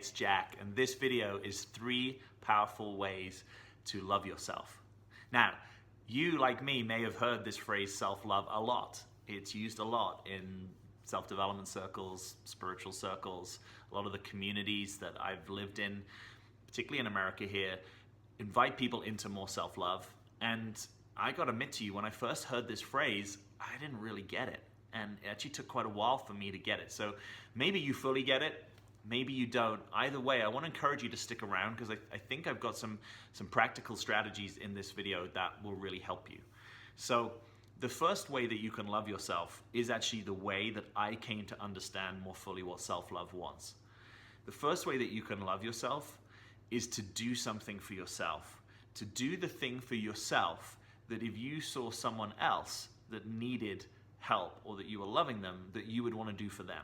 it's Jack, and this video is 3 powerful ways to love yourself. Now, you, like me, may have heard this phrase self-love a lot. It's used a lot in self-development circles, spiritual circles. A lot of the communities that I've lived in, particularly in America here, invite people into more self-love. And I gotta admit to you, when I first heard this phrase, I didn't really get it. And it actually took quite a while for me to get it. So maybe you fully get it, maybe you don't. Either way, I want to encourage you to stick around, because I think I've got some practical strategies in this video that will really help you. So the first way that you can love yourself is actually the way that I came to understand more fully what self-love was. The first way that you can love yourself is to do something for yourself. To do the thing for yourself that if you saw someone else that needed help or that you were loving them, that you would want to do for them.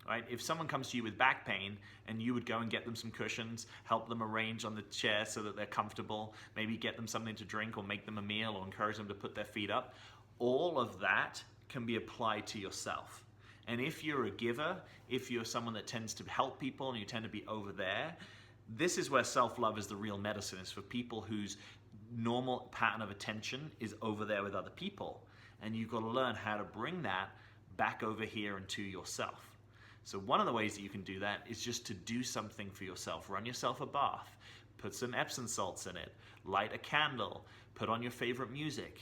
Right? If someone comes to you with back pain and you would go and get them some cushions, help them arrange on the chair so that they're comfortable, maybe get them something to drink or make them a meal or encourage them to put their feet up, all of that can be applied to yourself. And if you're a giver, if you're someone that tends to help people and you tend to be over there, this is where self-love is the real medicine. It's for people whose normal pattern of attention is over there with other people. And you've got to learn how to bring that back over here into yourself. So one of the ways that you can do that is just to do something for yourself. Run yourself a bath, put some Epsom salts in it, light a candle, put on your favorite music,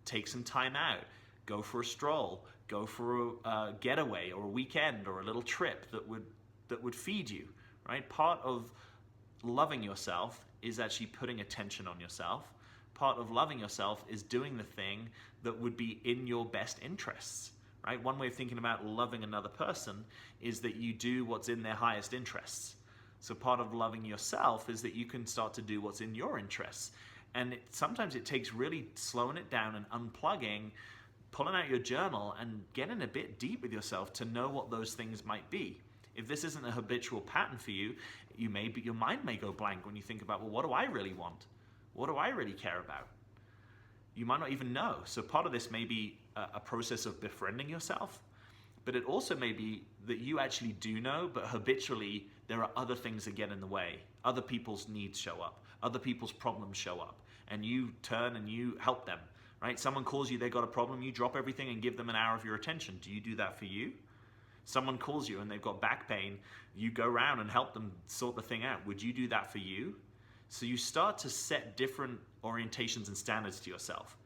take some time out, go for a stroll, go for a getaway or a weekend or a little trip that would feed you, right? Part of loving yourself is actually putting attention on yourself. Part of loving yourself is doing the thing that would be in your best interests. Right? One way of thinking about loving another person is that you do what's in their highest interests. So part of loving yourself is that you can start to do what's in your interests. And sometimes it takes really slowing it down and unplugging, pulling out your journal and getting a bit deep with yourself to know what those things might be. If this isn't a habitual pattern for you, your mind may go blank when you think about, well, what do I really want? What do I really care about? You might not even know. So part of this may be a process of befriending yourself, but it also may be that you actually do know, but habitually there are other things that get in the way. Other people's needs show up, other people's problems show up, and you turn and you help them, right? Someone calls you, they got a problem, you drop everything and give them an hour of your attention. Do you do that for you? Someone calls you and they've got back pain, you go around and help them sort the thing out. Would you do that for you? So you start to set different orientations and standards to yourself.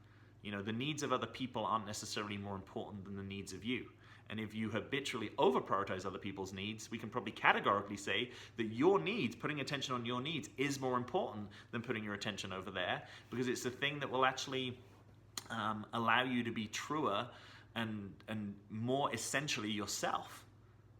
You know, the needs of other people aren't necessarily more important than the needs of you. And if you habitually over-prioritize other people's needs, we can probably categorically say that your needs, putting attention on your needs, is more important than putting your attention over there, because it's the thing that will actually allow you to be truer and more essentially yourself.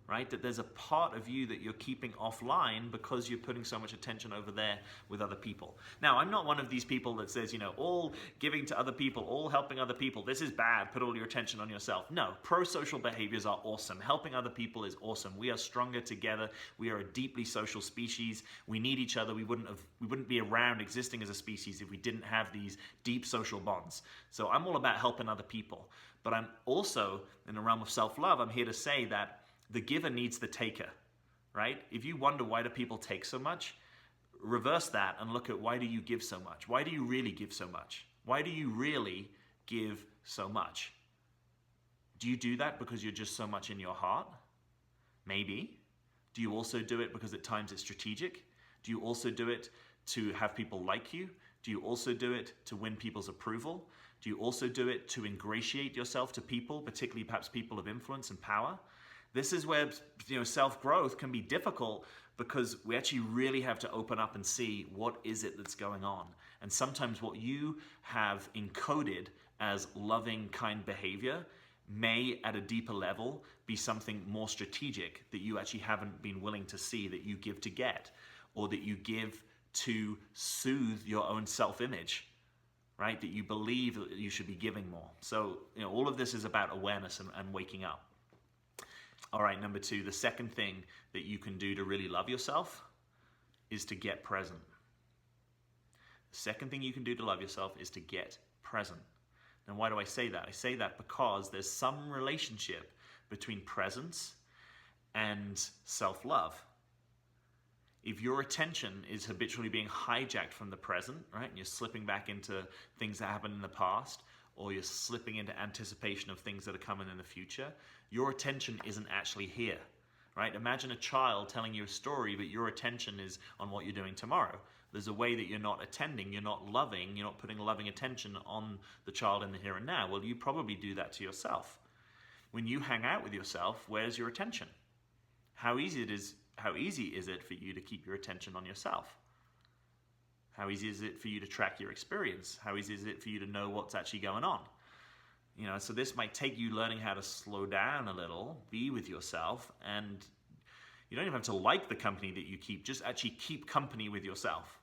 Right? That there's a part of you that you're keeping offline because you're putting so much attention over there with other people. Now, I'm not one of these people that says, you know, all giving to other people, all helping other people, this is bad, put all your attention on yourself. No, pro-social behaviors are awesome. Helping other people is awesome. We are stronger together. We are a deeply social species. We need each other. We wouldn't be around existing as a species if we didn't have these deep social bonds. So I'm all about helping other people. But I'm also, in the realm of self-love, I'm here to say that the giver needs the taker, right? If you wonder why do people take so much, reverse that and look at why do you give so much? Why do you really give so much? Why do you really give so much? Do you do that because you're just so much in your heart? Maybe. Do you also do it because at times it's strategic? Do you also do it to have people like you? Do you also do it to win people's approval? Do you also do it to ingratiate yourself to people, particularly perhaps people of influence and power? This is where, you know, self-growth can be difficult, because we actually really have to open up and see what is it that's going on. And sometimes what you have encoded as loving, kind behavior may, at a deeper level, be something more strategic that you actually haven't been willing to see, that you give to get, or that you give to soothe your own self-image, right? That you believe that you should be giving more. So, you know, all of this is about awareness and waking up. All right, number 2, the second thing that you can do to really love yourself is to get present. The second thing you can do to love yourself is to get present. And why do I say that? I say that because there's some relationship between presence and self-love. If your attention is habitually being hijacked from the present, right, and you're slipping back into things that happened in the past, or you're slipping into anticipation of things that are coming in the future, your attention isn't actually here, right? Imagine a child telling you a story, but your attention is on what you're doing tomorrow. There's a way that you're not attending, you're not loving, you're not putting loving attention on the child in the here and now. Well, you probably do that to yourself. When you hang out with yourself, where's your attention? How easy is it for you to keep your attention on yourself? How easy is it for you to track your experience? How easy is it for you to know what's actually going on? So this might take you learning how to slow down a little, be with yourself, and you don't even have to like the company that you keep, just actually keep company with yourself.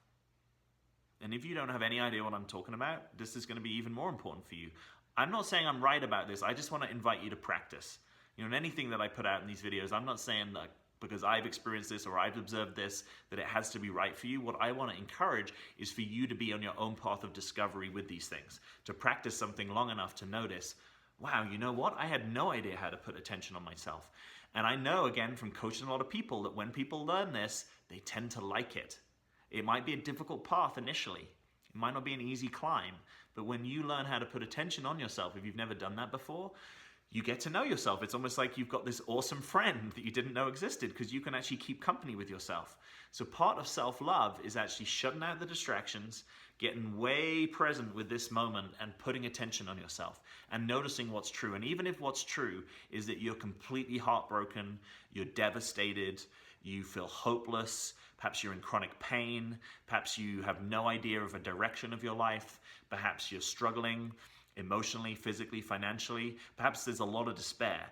And if you don't have any idea what I'm talking about, this is going to be even more important for you. I'm not saying I'm right about this, I just want to invite you to practice. In anything that I put out in these videos, I'm not saying that because I've experienced this or I've observed this, that it has to be right for you. What I want to encourage is for you to be on your own path of discovery with these things, to practice something long enough to notice, wow, you know what? I had no idea how to put attention on myself. And I know, again, from coaching a lot of people, that when people learn this, they tend to like it. It might be a difficult path initially. It might not be an easy climb. But when you learn how to put attention on yourself, if you've never done that before, you get to know yourself. It's almost like you've got this awesome friend that you didn't know existed because you can actually keep company with yourself. So part of self-love is actually shutting out the distractions, getting way present with this moment and putting attention on yourself and noticing what's true. And even if what's true is that you're completely heartbroken, you're devastated, you feel hopeless, perhaps you're in chronic pain, perhaps you have no idea of a direction of your life, perhaps you're struggling emotionally, physically, financially, perhaps there's a lot of despair.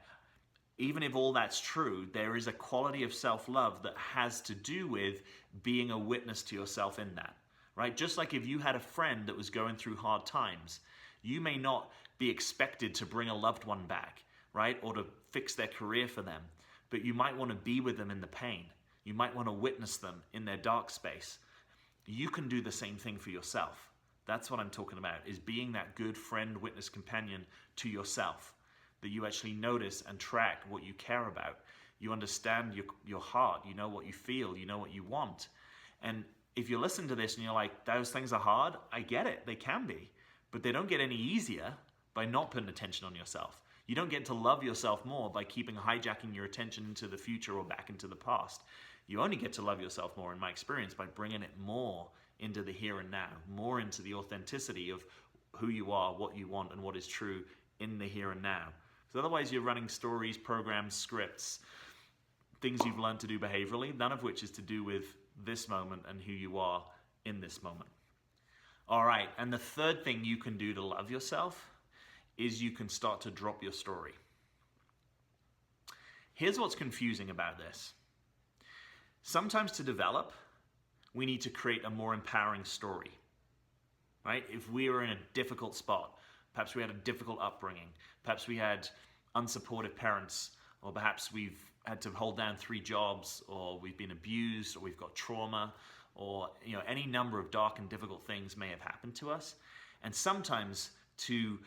Even if all that's true, there is a quality of self-love that has to do with being a witness to yourself in that, right? Just like if you had a friend that was going through hard times, you may not be expected to bring a loved one back, right? Or to fix their career for them, but you might want to be with them in the pain. You might want to witness them in their dark space. You can do the same thing for yourself. That's what I'm talking about, is being that good friend, witness, companion to yourself, that you actually notice and track what you care about. You understand your heart, you know what you feel, you know what you want. And if you listen to this and you're like, those things are hard, I get it, they can be, but they don't get any easier by not putting attention on yourself. You don't get to love yourself more by hijacking your attention into the future or back into the past. You only get to love yourself more, in my experience, by bringing it more into the here and now, more into the authenticity of who you are, what you want, and what is true in the here and now. Because otherwise you're running stories, programs, scripts, things you've learned to do behaviorally, none of which is to do with this moment and who you are in this moment. All right, and the third thing you can do to love yourself is you can start to drop your story. Here's what's confusing about this. Sometimes to develop, we need to create a more empowering story, right? If we were in a difficult spot, perhaps we had a difficult upbringing, perhaps we had unsupportive parents, or perhaps we've had to hold down 3 jobs, or we've been abused, or we've got trauma, or any number of dark and difficult things may have happened to us. And sometimes to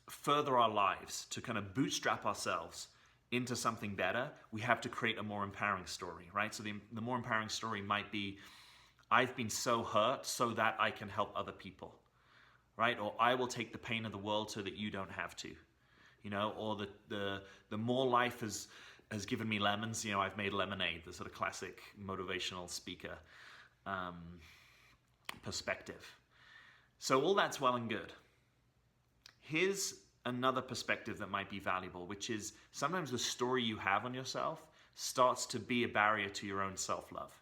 further our lives, to kind of bootstrap ourselves into something better, we have to create a more empowering story, right? So the more empowering story might be, I've been so hurt so that I can help other people, right? Or I will take the pain of the world so that you don't have to, or the more life has given me lemons, I've made lemonade, the sort of classic motivational speaker perspective. So all that's well and good. Here's another perspective that might be valuable, which is sometimes the story you have on yourself starts to be a barrier to your own self-love.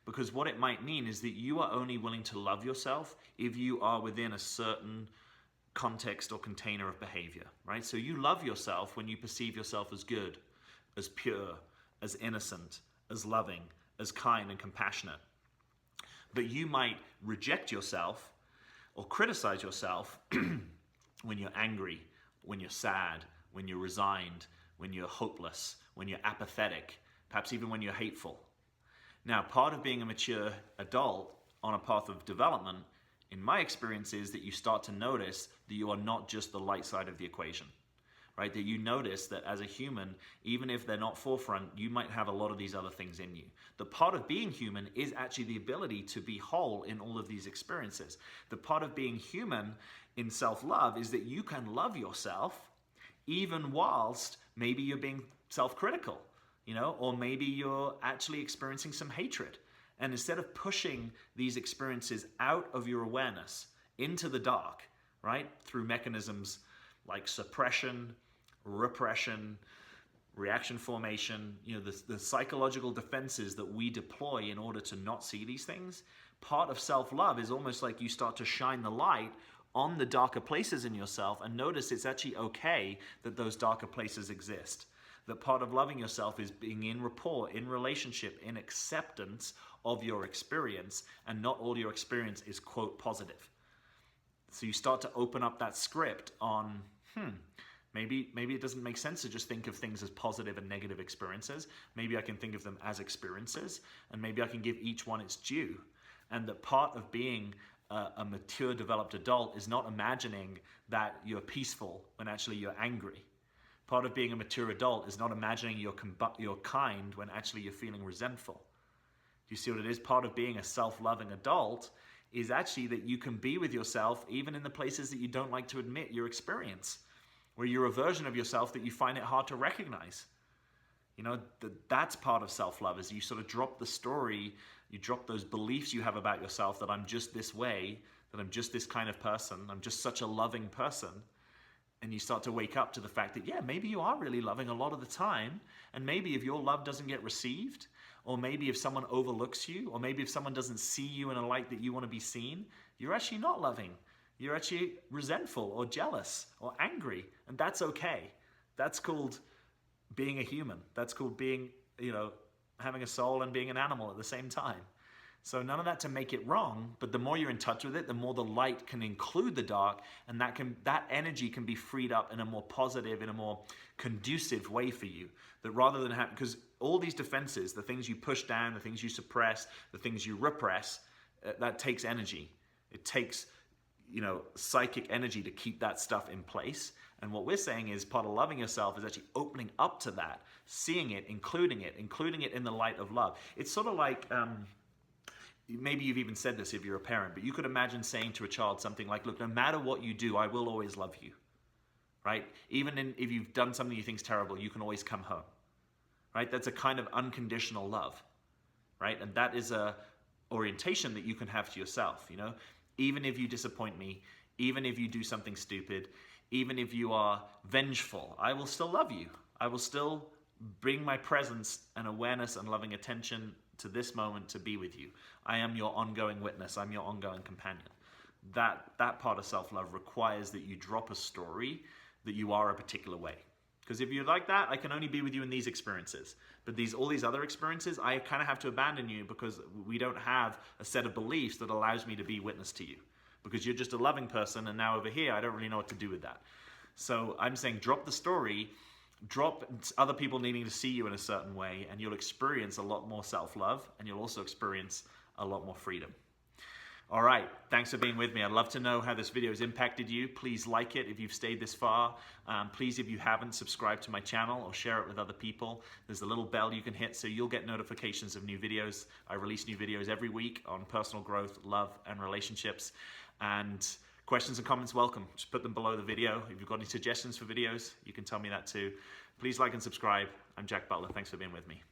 Because what it might mean is that you are only willing to love yourself if you are within a certain context or container of behavior, right? So you love yourself when you perceive yourself as good, as pure, as innocent, as loving, as kind and compassionate. But you might reject yourself or criticize yourself when you're angry, when you're sad, when you're resigned, when you're hopeless, when you're apathetic, perhaps even when you're hateful. Now, part of being a mature adult on a path of development, in my experience, is that you start to notice that you are not just the light side of the equation, right? That you notice that as a human, even if they're not forefront, you might have a lot of these other things in you. The part of being human is actually the ability to be whole in all of these experiences. The part of being human in self-love is that you can love yourself even whilst maybe you're being self-critical, or maybe you're actually experiencing some hatred. And instead of pushing these experiences out of your awareness into the dark, right, through mechanisms like suppression, repression, reaction formation, the psychological defenses that we deploy in order to not see these things, part of self-love is almost like you start to shine the light on the darker places in yourself and notice it's actually okay that those darker places exist. That part of loving yourself is being in rapport, in relationship, in acceptance of your experience, and not all your experience is, quote, positive. So you start to open up that script on, maybe it doesn't make sense to just think of things as positive and negative experiences. Maybe I can think of them as experiences, and maybe I can give each one its due. And that part of being a mature, developed adult is not imagining that you're peaceful when actually you're angry. Part of being a mature adult is not imagining you're kind when actually you're feeling resentful. Do you see what it is? Part of being a self-loving adult is actually that you can be with yourself even in the places that you don't like to admit your experience, where you're a version of yourself that you find it hard to recognize. That's part of self-love, is you sort of drop the story, you drop those beliefs you have about yourself that I'm just this way, that I'm just this kind of person, I'm just such a loving person. And you start to wake up to the fact that, yeah, maybe you are really loving a lot of the time. And maybe if your love doesn't get received, or maybe if someone overlooks you, or maybe if someone doesn't see you in a light that you want to be seen, you're actually not loving. You're actually resentful or jealous or angry. And that's okay. That's called being a human. That's called being, having a soul and being an animal at the same time. So none of that to make it wrong, but the more you're in touch with it, the more the light can include the dark, and that energy can be freed up in a more positive, in a more conducive way for you. That rather than because all these defenses, the things you push down, the things you suppress, the things you repress, that takes energy. It takes, psychic energy to keep that stuff in place. And what we're saying is part of loving yourself is actually opening up to that, seeing it, including it in the light of love. It's sort of like, maybe you've even said this if you're a parent, but you could imagine saying to a child something like, look, no matter what you do, I will always love you, right? Even if you've done something you think is terrible, you can always come home, right? That's a kind of unconditional love, right? And that is a orientation that you can have to yourself, Even if you disappoint me, even if you do something stupid, even if you are vengeful, I will still love you. I will still bring my presence and awareness and loving attention to this moment to be with you. I am your ongoing witness. I'm your ongoing companion. That part of self-love requires that you drop a story that you are a particular way. Because if you're like that, I can only be with you in these experiences. But all these other experiences, I kind of have to abandon you because we don't have a set of beliefs that allows me to be witness to you. Because you're just a loving person, and now over here, I don't really know what to do with that. So I'm saying drop the story, drop other people needing to see you in a certain way, and you'll experience a lot more self-love, and you'll also experience a lot more freedom. All right, thanks for being with me. I'd love to know how this video has impacted you. Please like it if you've stayed this far. Please, if you haven't, subscribe to my channel or share it with other people. There's a little bell you can hit so you'll get notifications of new videos. I release new videos every week on personal growth, love, and relationships. And questions and comments welcome. Just put them below the video. If you've got any suggestions for videos, you can tell me that too. Please like and subscribe. I'm Jack Butler. Thanks for being with me.